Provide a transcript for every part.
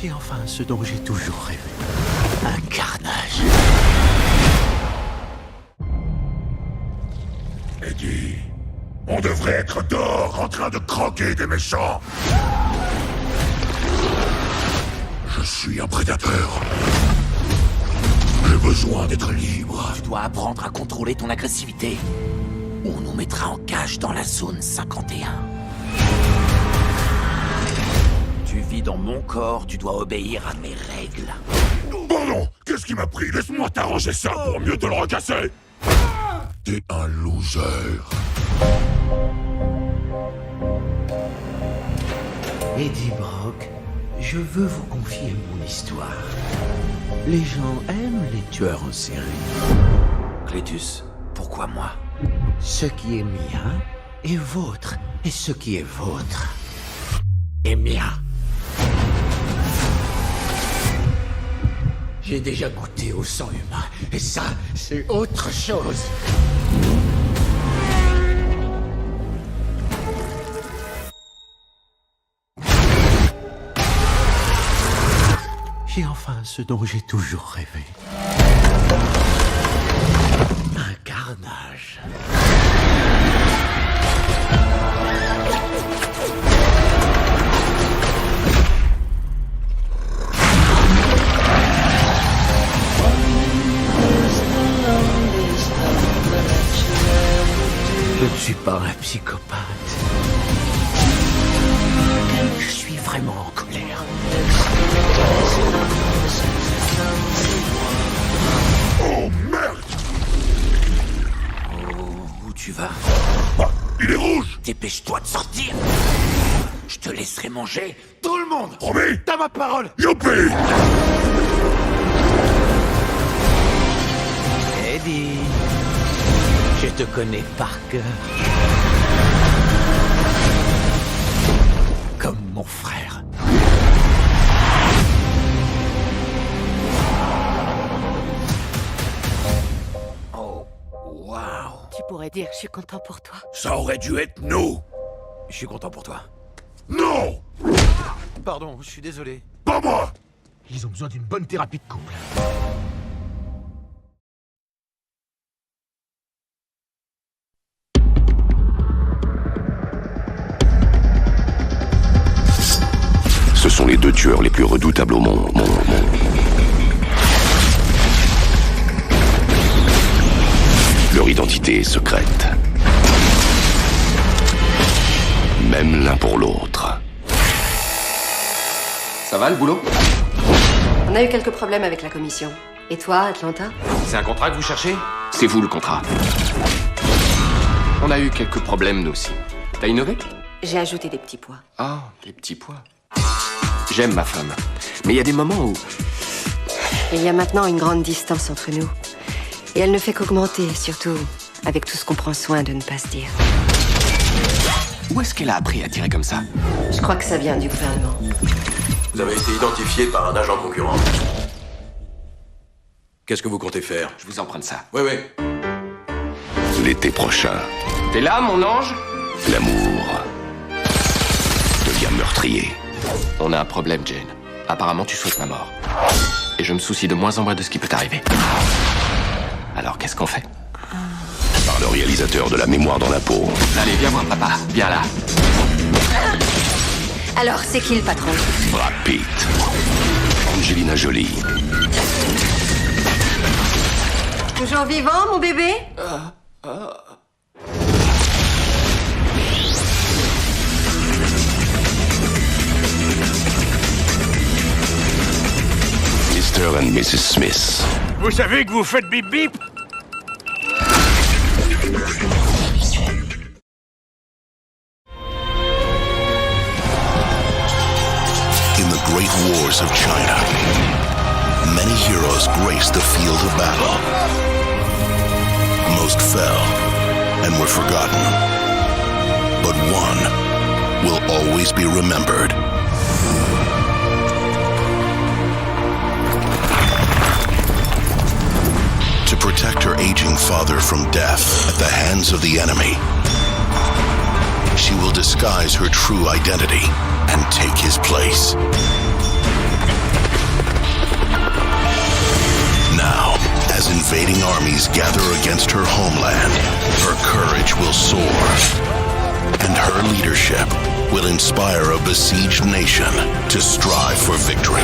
Et enfin, ce dont j'ai toujours rêvé. Un carnage. Eddie, on devrait être dehors en train de croquer des méchants. Je suis un prédateur. J'ai besoin d'être libre. Tu dois apprendre à contrôler ton agressivité. Ou on nous mettra en cage dans la zone 51. Tu vis dans mon corps, tu dois obéir à mes règles. Pardon, qu'est-ce qui m'a pris? Laisse-moi t'arranger ça pour mieux te le recasser. T'es un loser. Eddie Brock, je veux vous confier mon histoire. Les gens aiment les tueurs en série. Clétus, pourquoi moi? Ce qui est mien est vôtre, et ce qui est vôtre est mien. J'ai déjà goûté au sang humain, et ça, c'est autre chose. J'ai enfin ce dont j'ai toujours rêvé. Un carnage. Je ne suis pas un psychopathe. Je suis vraiment en colère. Oh merde! Où tu vas? Ah, il est rouge! Dépêche-toi de sortir. Je te laisserai manger tout le monde. Promis? T'as ma parole. Youpi! Eddie, je te connais par cœur. Comme mon frère. Oh, waouh. Tu pourrais dire je suis content pour toi. Ça aurait dû être nous! Je suis content pour toi. Non! Pardon, je suis désolé. Pas moi! Ils ont besoin d'une bonne thérapie de couple. Ce sont les deux tueurs les plus redoutables au monde. Leur identité est secrète. Même l'un pour l'autre. Ça va le boulot? On a eu quelques problèmes avec la commission. Et toi, Atlanta? C'est un contrat que vous cherchez? C'est vous le contrat. On a eu quelques problèmes nous aussi. T'as innové? J'ai ajouté des petits pois. Ah, des petits pois. J'aime ma femme. Mais il y a des moments où... Il y a maintenant une grande distance entre nous. Et elle ne fait qu'augmenter, surtout avec tout ce qu'on prend soin de ne pas se dire. Où est-ce qu'elle a appris à tirer comme ça? Je crois que ça vient du gouvernement. Vous avez été identifié par un agent concurrent. Qu'est-ce que vous comptez faire? Je vous emprunte ça. Oui. L'été prochain, T'es là, mon ange? l'amour devient meurtrier. On a un problème, Jane. Apparemment, tu souhaites ma mort. Et je me soucie de moins en moins de ce qui peut t'arriver. Alors, qu'est-ce qu'on fait? Par le réalisateur de La mémoire dans la peau. Allez, viens voir papa. Viens là. Alors, c'est qui le patron? Brad Pitt. Angelina Jolie. Toujours vivant, mon bébé? Mr. and Mrs. Smith. Vous savez que vous faites bip bip? In the great wars of China, many heroes graced the field of battle. Most fell and were forgotten. But one will always be remembered. To protect her aging father from death at the hands of the enemy, she will disguise her true identity and take his place. armies gather against her homeland, her courage will soar, and her leadership will inspire a besieged nation to strive for victory.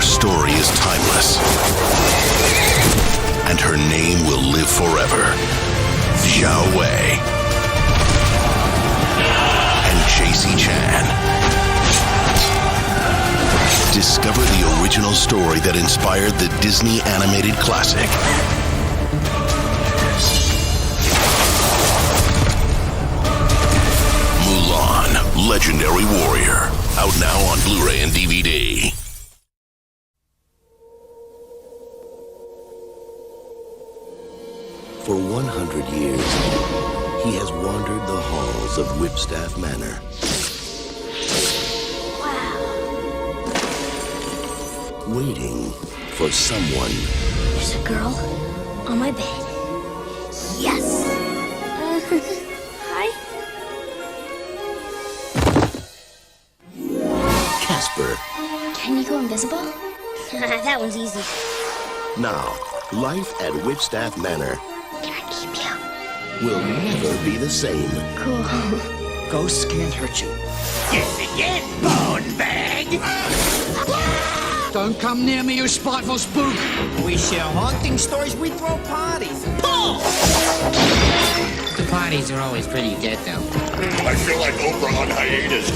Story is timeless, and her name will live forever. Zhao Wei and Chasey Chan. Discover the original story that inspired the Disney animated classic. Mulan, Legendary Warrior. Out now on Blu-ray and DVD. For 100 years, he has wandered the halls of Whipstaff Manor. Wow. Waiting for someone. There's a girl on my bed. Yes! Hi? Casper. Can you go invisible? That one's easy. Now, life at Whipstaff Manor will never be the same. Cool. Ghosts can't hurt you. Yes, again, bone bag! Don't come near me, you spiteful spook! We share haunting stories, we throw parties. Pull! The parties are always pretty dead, though. I feel like Oprah on hiatus.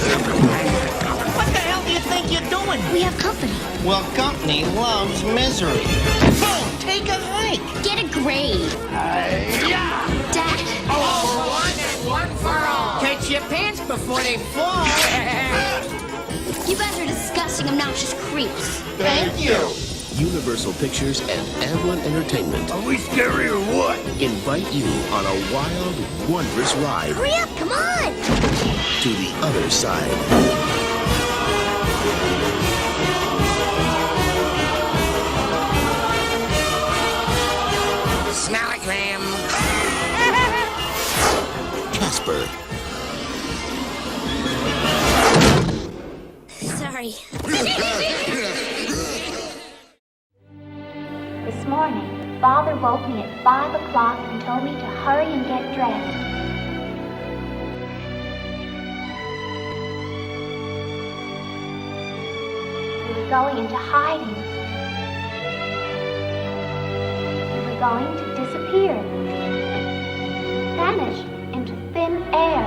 What the hell do you think you're doing? We have company. Well, company loves misery. Boom! Take a hike! Get a grade. Dad? Oh, for one and one for all! Catch your pants before they fall! You guys are disgusting, obnoxious creeps. Thank you! Universal Pictures and Amblin Entertainment. Are we scary or what? Invite you on a wild, wondrous ride. Hurry up, come on! To the other side. Smell it, Graham. Casper. Sorry. This morning, Father woke me at 5 o'clock and told me to hurry and get dressed. We were going into hiding. We were going to disappear. Vanish into thin air.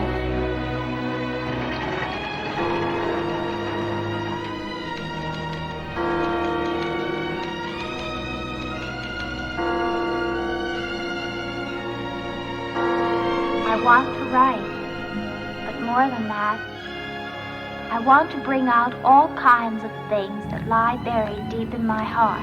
I want to write, but more than that, I want to bring out all kinds of things that lie buried deep in my heart.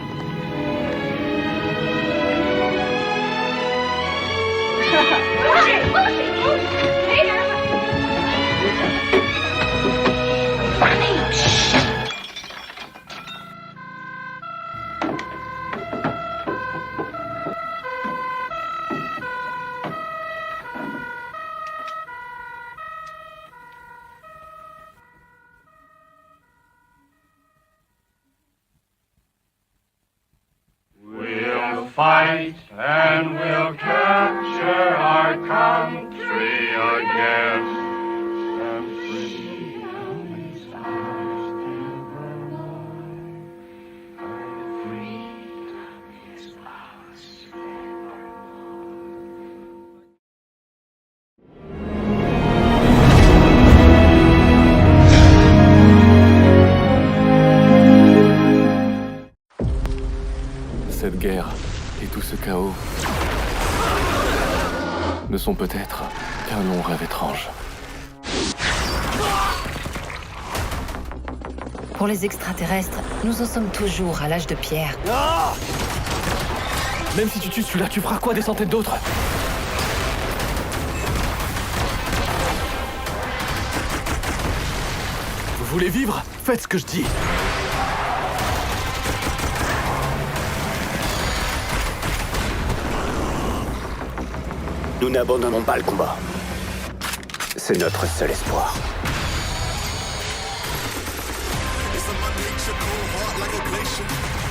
We'll fight and we'll capture our country again. And freedom and stars still burn bright. Freedom is ours. Cette guerre et tout ce chaos ne sont peut-être qu'un long rêve étrange. Pour les extraterrestres, nous en sommes toujours à l'âge de pierre. Ah! Même si tu tues celui-là, tu feras quoi des centaines d'autres? voulez vivre? Faites ce que je dis. Nous n'abandonnons pas le combat. C'est notre seul espoir. It's a Monday, your cold heart like a glacier.